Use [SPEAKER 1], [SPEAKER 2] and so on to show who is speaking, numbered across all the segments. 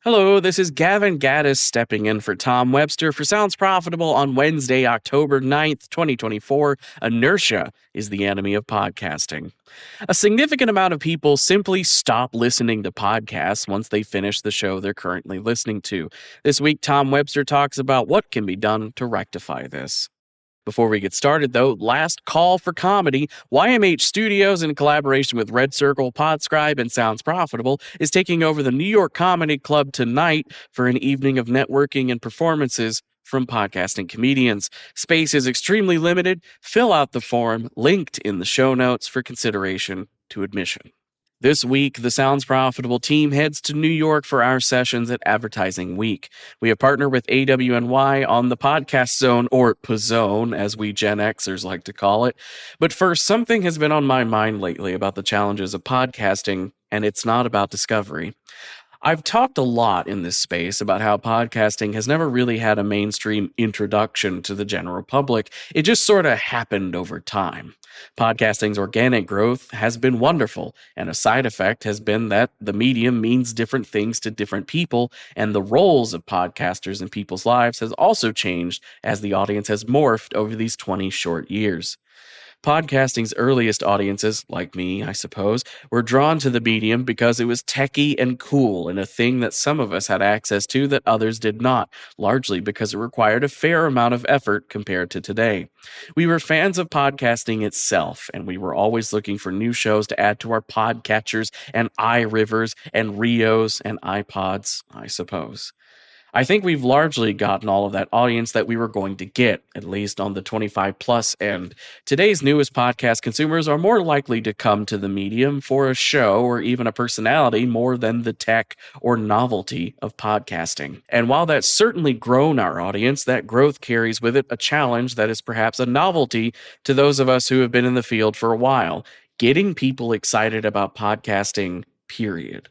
[SPEAKER 1] Hello, this is Gavin Gaddis stepping in for Tom Webster for Sounds Profitable on Wednesday, October 9th, 2024. Inertia is the enemy of podcasting. A significant amount of people simply stop listening to podcasts once they finish the show they're currently listening to. This week, Tom Webster talks about what can be done to rectify this. Before we get started, though, last call for comedy. YMH Studios, in collaboration with Red Circle, Podscribe, and Sounds Profitable, is taking over the New York Comedy Club tonight for an evening of networking and performances from podcasting comedians. Space is extremely limited. Fill out the form linked in the show notes for consideration to admission. This week, the Sounds Profitable team heads to New York for our sessions at Advertising Week. We have partnered with AWNY on the podcast zone, or PZone, as we Gen Xers like to call it. But first, something has been on my mind lately about the challenges of podcasting, and it's not about discovery. I've talked a lot in this space about how podcasting has never really had a mainstream introduction to the general public. It just sort of happened over time. Podcasting's organic growth has been wonderful, and a side effect has been that the medium means different things to different people, and the roles of podcasters in people's lives has also changed as the audience has morphed over these 20 short years. Podcasting's earliest audiences, like me, I suppose, were drawn to the medium because it was techy and cool and a thing that some of us had access to that others did not, largely because it required a fair amount of effort compared to today. We were fans of podcasting itself, and we were always looking for new shows to add to our podcatchers and iRivers and Rios and iPods, I suppose. I think we've largely gotten all of that audience that we were going to get, at least on the 25 plus end. Today's newest podcast consumers are more likely to come to the medium for a show or even a personality more than the tech or novelty of podcasting. And while that's certainly grown our audience, that growth carries with it a challenge that is perhaps a novelty to those of us who have been in the field for a while: getting people excited about podcasting, period.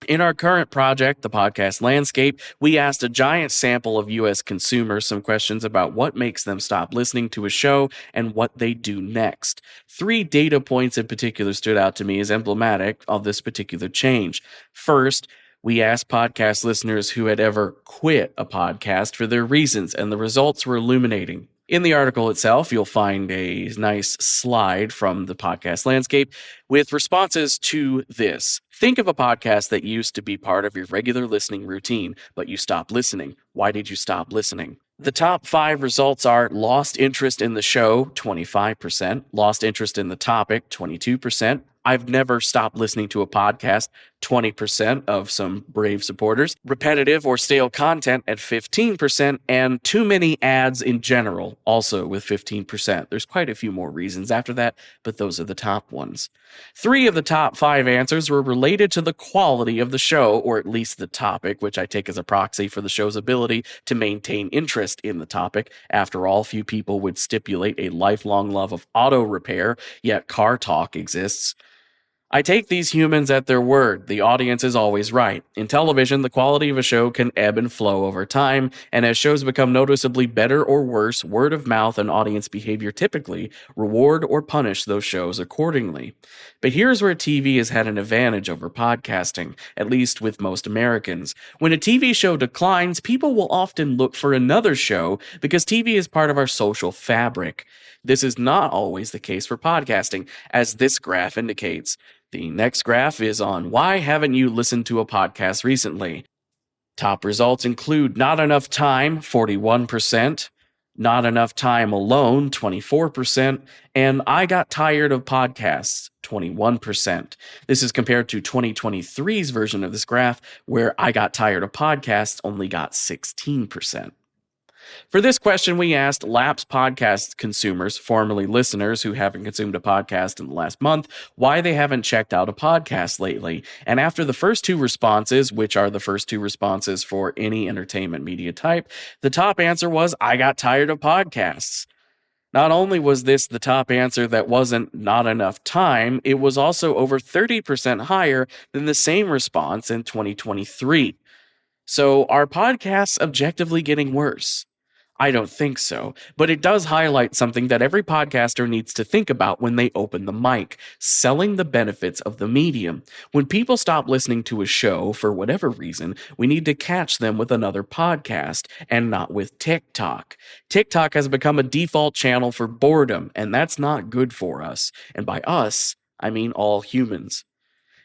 [SPEAKER 1] In our current project, The Podcast Landscape, we asked a giant sample of U.S. consumers some questions about what makes them stop listening to a show and what they do next. 3 data points in particular stood out to me as emblematic of this particular change. First, we asked podcast listeners who had ever quit a podcast for their reasons, and the results were illuminating. In the article itself, you'll find a nice slide from The Podcast Landscape with responses to this. Think of a podcast that used to be part of your regular listening routine, but you stopped listening. Why did you stop listening? The top 5 results are lost interest in the show, 25%, lost interest in the topic, 22%, I've never stopped listening to a podcast, 20% of some brave supporters, repetitive or stale content at 15%, and too many ads in general, also with 15%. There's quite a few more reasons after that, but those are the top ones. 3 of the top 5 answers were related to the quality of the show, or at least the topic, which I take as a proxy for the show's ability to maintain interest in the topic. After all, few people would stipulate a lifelong love of auto repair, yet car talk exists. I take these humans at their word. The audience is always right. In television, the quality of a show can ebb and flow over time, and as shows become noticeably better or worse, word of mouth and audience behavior typically reward or punish those shows accordingly. But here's where TV has had an advantage over podcasting, at least with most Americans. When a TV show declines, people will often look for another show because TV is part of our social fabric. This is not always the case for podcasting, as this graph indicates. The next graph is on why haven't you listened to a podcast recently? Top results include not enough time, 41%, not enough time alone, 24%, and I got tired of podcasts, 21%. This is compared to 2023's version of this graph, where I got tired of podcasts only got 16%. For this question, we asked lapsed podcast consumers, formerly listeners who haven't consumed a podcast in the last month, why they haven't checked out a podcast lately. And after the first 2 responses, which are the first 2 responses for any entertainment media type, the top answer was, I got tired of podcasts. Not only was this the top answer that wasn't not enough time, it was also over 30% higher than the same response in 2023. So are podcasts objectively getting worse? I don't think so, but it does highlight something that every podcaster needs to think about when they open the mic: selling the benefits of the medium. When people stop listening to a show for whatever reason, we need to catch them with another podcast and not with TikTok. TikTok has become a default channel for boredom, and that's not good for us. And by us, I mean all humans.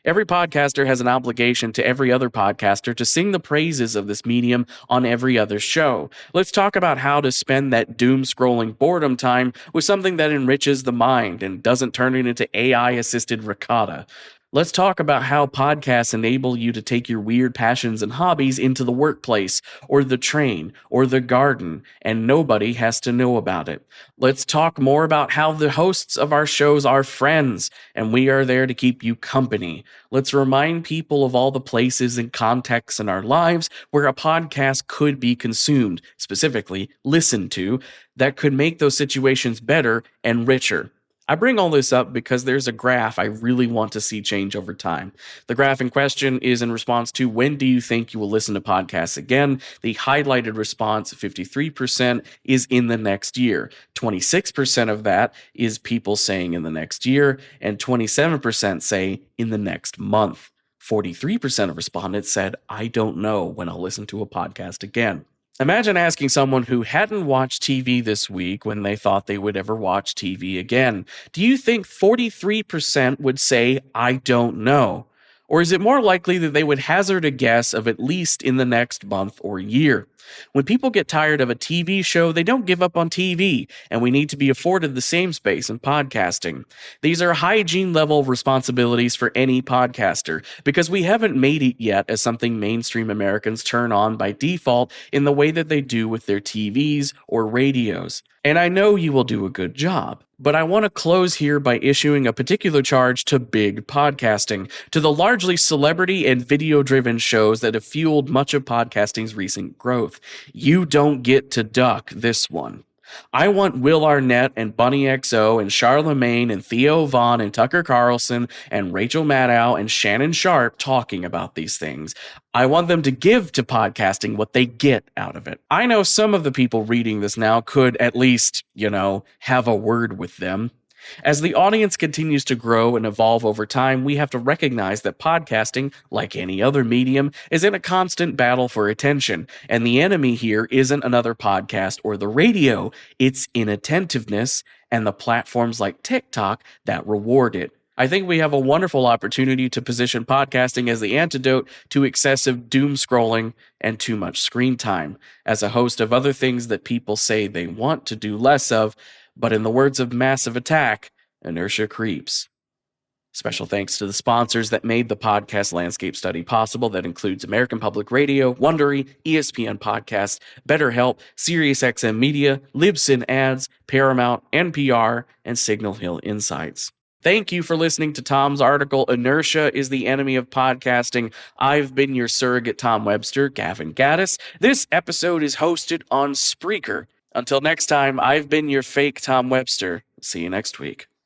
[SPEAKER 1] Every podcaster has an obligation to every other podcaster to sing the praises of this medium on every other show. Let's talk about how to spend that doom-scrolling boredom time with something that enriches the mind and doesn't turn it into AI-assisted ricotta. Let's talk about how podcasts enable you to take your weird passions and hobbies into the workplace, or the train, or the garden, and nobody has to know about it. Let's talk more about how the hosts of our shows are friends, and we are there to keep you company. Let's remind people of all the places and contexts in our lives where a podcast could be consumed, specifically listened to, that could make those situations better and richer. I bring all this up because there's a graph I really want to see change over time. The graph in question is in response to when do you think you will listen to podcasts again? The highlighted response, 53%, is in the next year. 26% of that is people saying in the next year, and 27% say in the next month. 43% of respondents said, I don't know when I'll listen to a podcast again. Imagine asking someone who hadn't watched TV this week when they thought they would ever watch TV again. Do you think 43% would say, I don't know? Or is it more likely that they would hazard a guess of at least in the next month or year? When people get tired of a TV show, they don't give up on TV, and we need to be afforded the same space in podcasting. These are hygiene level responsibilities for any podcaster, because we haven't made it yet as something mainstream Americans turn on by default in the way that they do with their TVs or radios. And I know you will do a good job, but I want to close here by issuing a particular charge to big podcasting, to the largely celebrity and video-driven shows that have fueled much of podcasting's recent growth. You don't get to duck this one. I want Will Arnett and Bunny XO and Charlemagne and Theo Von and Tucker Carlson and Rachel Maddow and Shannon Sharp talking about these things. I want them to give to podcasting what they get out of it. I know some of the people reading this now could at least, have a word with them. As the audience continues to grow and evolve over time, we have to recognize that podcasting, like any other medium, is in a constant battle for attention. And the enemy here isn't another podcast or the radio, it's inattentiveness and the platforms like TikTok that reward it. I think we have a wonderful opportunity to position podcasting as the antidote to excessive doom scrolling and too much screen time, as a host of other things that people say they want to do less of. But in the words of Massive Attack, inertia creeps. Special thanks to the sponsors that made the podcast landscape study possible. That includes American Public Radio, Wondery, ESPN Podcasts, BetterHelp, SiriusXM Media, Libsyn Ads, Paramount, NPR, and Signal Hill Insights. Thank you for listening to Tom's article, Inertia is the Enemy of Podcasting. I've been your surrogate Tom Webster, Gavin Gaddis. This episode is hosted on Spreaker. Until next time, I've been your fake Tom Webster. See you next week.